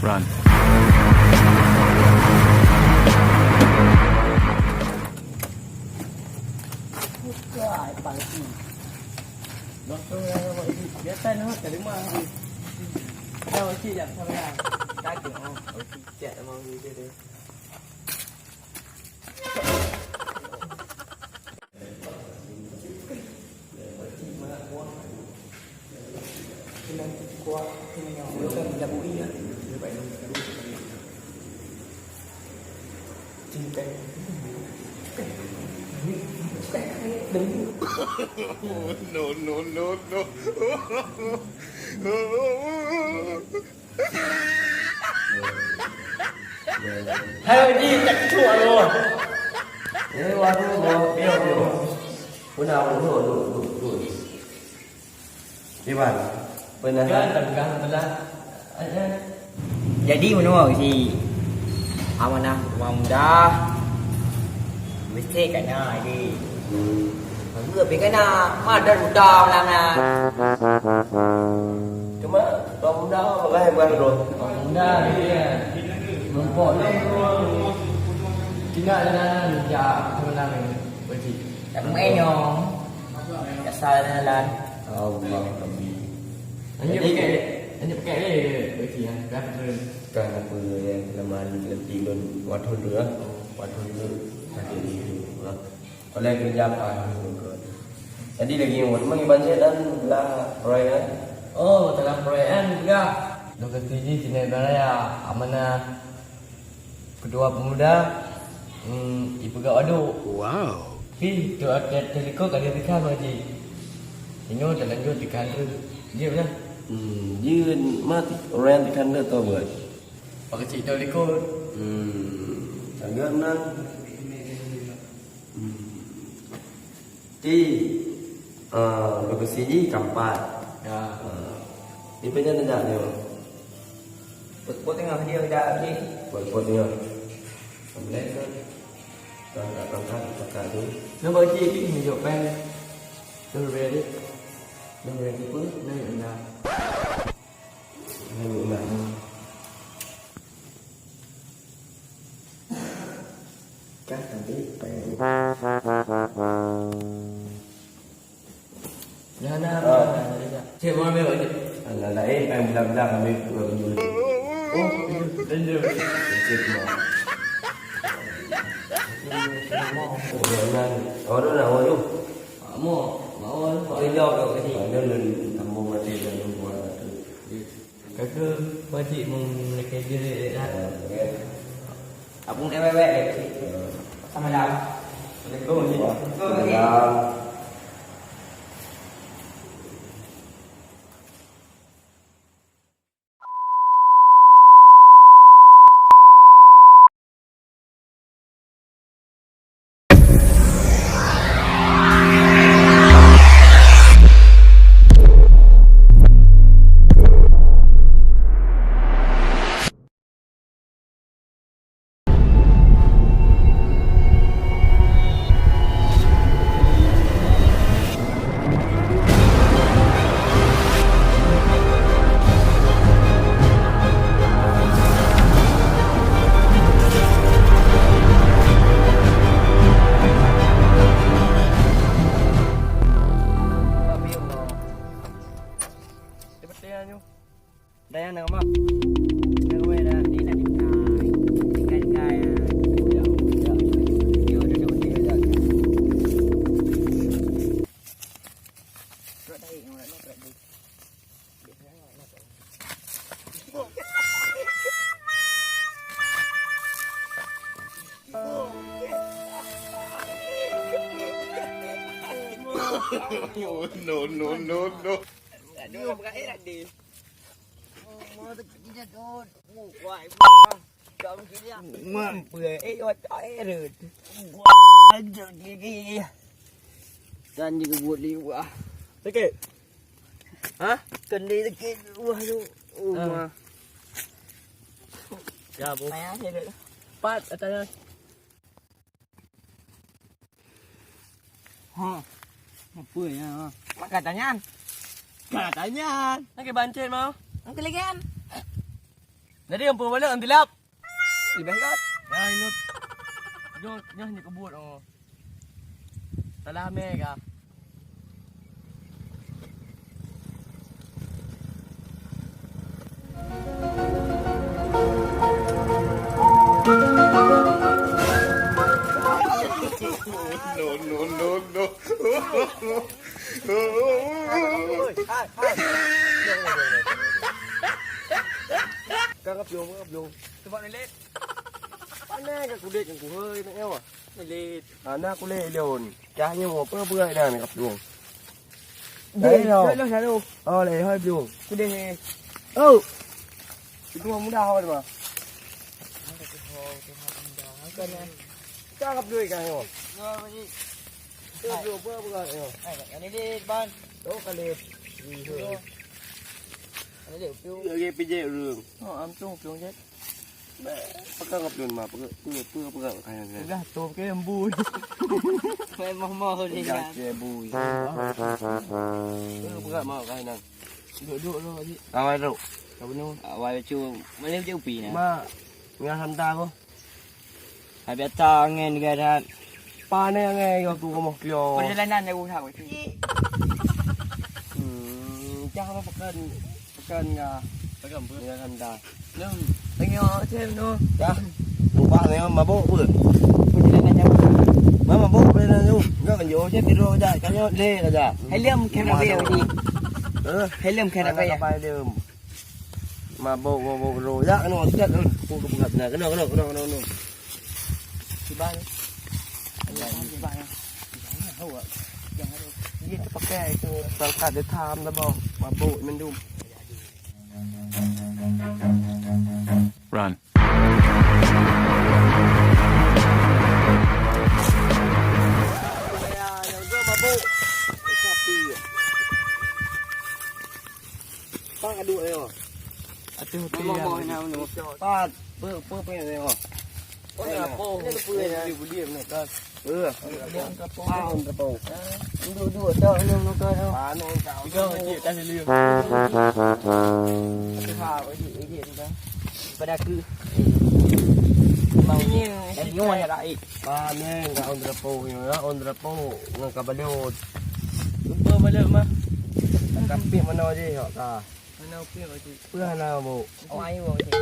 Run. Ay, pangsi. Doktor yang buat ini. Biasa nak terima. Dah wajib jap sampai dah. Kagak oh. Cek mau video dia. Kuat ini yang bukan jabui ya. Dia baik nak cinta. No. Hai đi chặt chua luôn. Thế qua thôi bố, biết không? Bữa nào cũng đủ. Đi bạn, bên này. Jadi menurut si amanah pemuda mesti kena di. Vừa bị cái nào mà đợt đào làm nào. Cuma kamu dah apa yang baru bro? Pemuda dia mempok tidak ada ya pemenang ini berarti. Tak main nyong. Tak salah lan. Allah kami. Hanya pakai ni berarti ya. Berapa Kan apa yang kelemahan lebih dan wadah dulu, nanti dulu. Oleh kerja apa? Jadi lagi yang mana banjir dan lah perayaan. Oh, telah perayaan juga. Lokasi di sini beraya amanah kedua pemuda ibu gak adu. Wow. Hi, tu ada teliko kali tiga lagi. Ini udah lanjut di kantor. Dia mana? Dia mati orang di kantor tu buat. Pakai cik teliko. Sangat nak. Di lokasi ni kampat. Ya. Ini punya tidak ni. Buat tengah dia dah ni. Buat tengok. Sampai kan. Dan tak angkat tu. Nó bởi chi cái nhiều pen. Nó về đi. Nó về cái bước nó nhận ra. Hai người bạn. Các thằng tí bạn. Ya na. Cik mau ambil aja. Là lấy bạn làm việc rồi nhiều. Oh, đến giờ. Chết mà. Ở đó nào rồi luôn. Mau Có lý do đâu cái gì? Ở đây lên thăm môn mà tiền là luôn qua. Cái cơ ba chị mong cái gì đấy ra. À cũng em bé. Sao mày làm? Có gì? Có gì? Đây anh không ạ? Đây có về là đi là đi cài rồi đây nó lại đi. No. Đưa một cái là đi. Mơ tôi chỉ là thôi, ngủ hoài mà. Cho mình chỉ là bưởi ấy rồi tỏi rồi. Anh giờ đi. Đang như cái buồn đi quá. Thế kì. Hả? Cần đi thế kì. Mà. Ya bố. Mẹ thế đấy. Pat ở đây. Ha. Một bưởi nha. Mà cả tanya. Nó cái bàn trên mà. Ang kaligan. Jadi yang balik ambil lap. Lebih kat. Ya ini. Yo ni kebut oh. Salah mega. Các gấp vô. Sebab ni let. Anh các cụ địch của cụ hơi nữa à? Ni let. Na cụ lệ liồn. Cá như một bữa bữa này gặp luồng. Đấy rồi. Nó sao luôn. Lệ hơi luồng. Ku deh. Chúng không đau rồi mà. Cá gặp đuôi cái rồi. Bữa này rồi. Ini let ban. Đó cái lệ. Ini let piu. Giờ ghé dễ rường. Am tu piu je. Pakai gặp luồn mà bữa cái này. Dah tu ke lembu. Memang mau ni Gak kan. je bui. Bữa mà cái này. Duduk lu aje. Awal ru. Kau benar. Awal cu mana je upi ni. Mà nghe tham ta có. Habis ta ngen garan. Pa này nghe có tu có một kilo. Perjalanan aku tahu tu. Chắc nó pakai nga. Pegang ber. Nghe tham ta. Nam. Tengok thêm no. Dah. Buka này mà bố bữa. Perjalanan aku. Mà bố bên này luôn. Nó còn vô chết đi rồi đây. Cái nó lê là gì? Helm Canavia đi. Helm Canavia. Bay đường. Mà bộ rồi ra nó chết luôn. Cô cũng gặp này cái nó. Di bawah. Di bawah. Jangan tahu. Jangan tahu. Dia tu pakai tu perangkat dia tham dah bawah. Mabuk mendum. Run. Pak adu ayo. Atuh mau nak nu. Pak pe ayo. Oh ya po. Ini tu ya. Dia ni kan. Dia angkat po. On the boat. Duduk tak nu ke. Ano kau. Tiga cik tak liu. Ha, ini dah. Pada aku. Mau ni. Ni orang dah air. Ba ni enggak on the boat ni, on the boat dengan kabalot. Lupa balik mah. Tapi mana je hok ta. Mana pergi cik. Pernah na bu. Oh air bawa cik.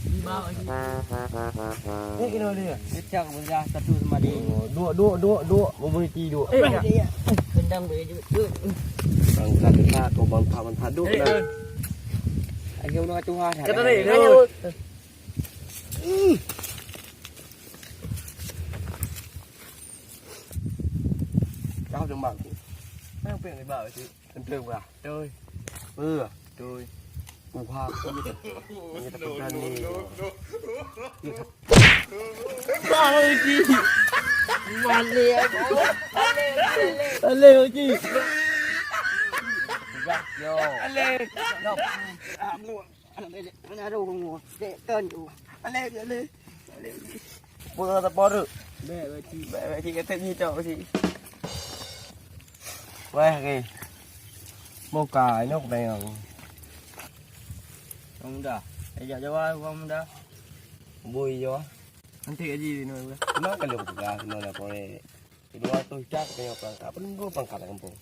Di bawah cik. Ni kena dia. Kecak benda satu sama dia. Dua. Memberi tidur. Gendang boleh juga. Bangkat kau bangkat duk dah. Aku nak Tuhan. Kata dia. Kau đừng bảo. Mấy chuyện này bảo chứ. Em trường à? Chơi. Mưa. Chơi. Củ hoa. Người ta cũng đi. Ba ơi chị. Hoàn liền. Anh Lê chị. Vô. Anh Lê. Đâu. Luôn. Anh ở đâu ngồi. Để tên chủ. Anh Lê. Mưa ta bỏ được. Bè chị cái tên gì chỗ chị. Quay kì. Mô cài nó này à. Không đã. Bây giờ cho ai không đã. Bùi vô. Anh thích cái gì nữa. Nó cái lục gà nó là có này. Thì đó tôi chắc cái học bằng cả bên gua bằng cả là kampung.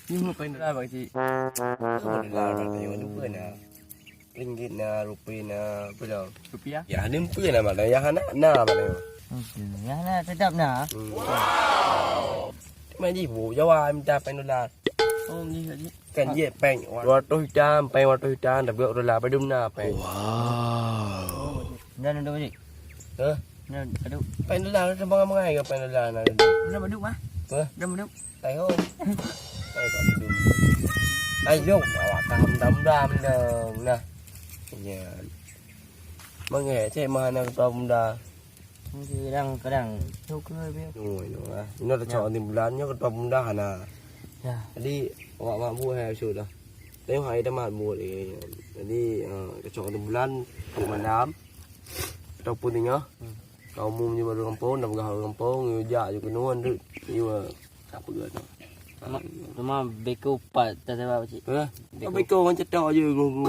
Nhưng mà phải ra vậy chị. Nó là cái mà đúng rồi nè. Ringgit na, rupiah na, berapa? Rupiah. Ya, ni rupiah na mana? Ya, na mana? Ya lah, tetap nak. Mà gì vụ giáo ai ta phải đô Oh, ni tadi. Kan je peng 200 peng 200 tapi đôไปดุมหน้าแปง Dah duduk ni. Dah duduk. แปงดอลลาร์จะบ่ง่ายกับแปงดอลลาร์นะ Dah duduk mah. Dah duduk. ไต้โหไปก่อนดุมไอ้ยกว่าตามดำๆเด้อนะเนี่ยมาแง่ใช่มานะตอมดา Kadang tu ke dia. Ôi nó nó là chọn tìm lán nhá con tôm đá nè Ya. đi họ mà mua hè sửa rồi nếu hay đã mà mua thì đi cái chọn tìm lán của mình đám trong pun thì nhá cầu mua như mà đường phố nằm gần đường phố người già cho cái nuôn đi như mà sắp bữa nó Cuma beko pat tak tahu apa cik. Beko macam cedak je guru.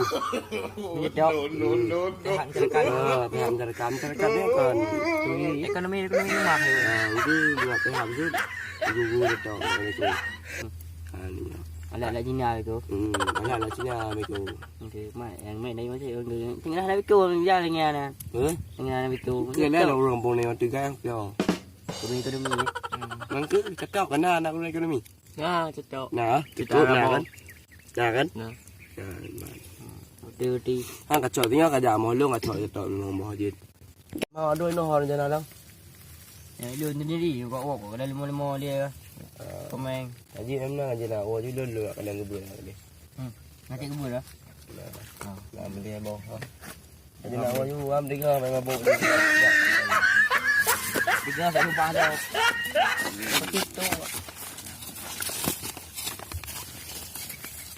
Menyedap. Tahan cerkan. Pihak mencarikan ni kan. Ekonomi rumah tu. Itu buat pihak tu. Guru cedak beko. Alat-alat Cina itu. Alat Cina beko. Okey, yang main dari macam tengah nak beko dia dengan ana. Dengan ana beko. Kena ada orang pun yang tiga yang. Ekonomi. Mangke cedak kan anak ekonomi. Nah, cocok. Nah, cukup nah kan. Nah kan? Nah. Uti. Hang kacau tinggal kerja molong kacau cedak nombor hajit. Mau doi no hor jana lang. Ya, lu sendiri buat wok dalam lemo dia. Pemain. Haji emang aja nak awak juga dulu akan yang gebur ni. Nanti kebun dah. Nah, beli abang. Jadi nak awak juga am dengar main mabuk. Tiga tak lupa dah. Begitu.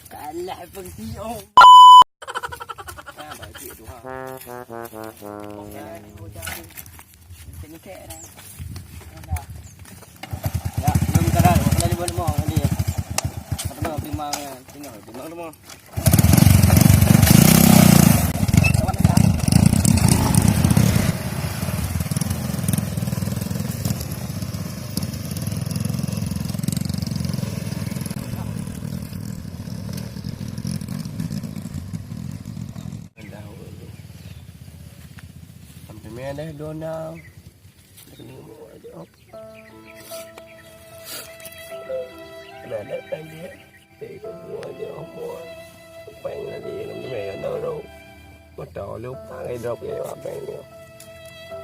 Kalah pengsiong. Baik cik tu ha. Ya, belum kadang kena di bawah lemah tadi. Kata timang tinggal timang lemah. Sampai mana dah donau. Kena bawa aja. Dah datang dia. Tengok buat aja amor. Pengen dia nak main nak ro. Motor lupa ai drop dia apa ni.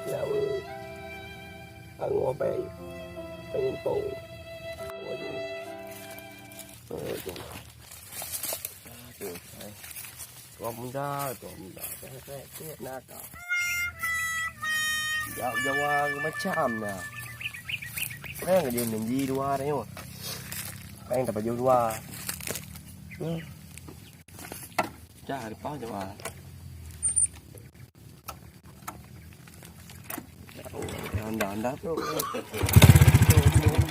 Lalu aku apa pengen pau. Tuan muda, saya nak kau. Jauh macam dah. Kan dia menji dua ni. Kan tak baju dua. Cari pau je wah. Anda tu.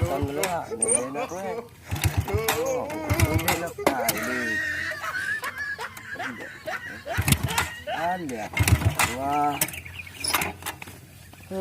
Tan lah, dia nak tu. Dia nak kali. Ada. Wah. No.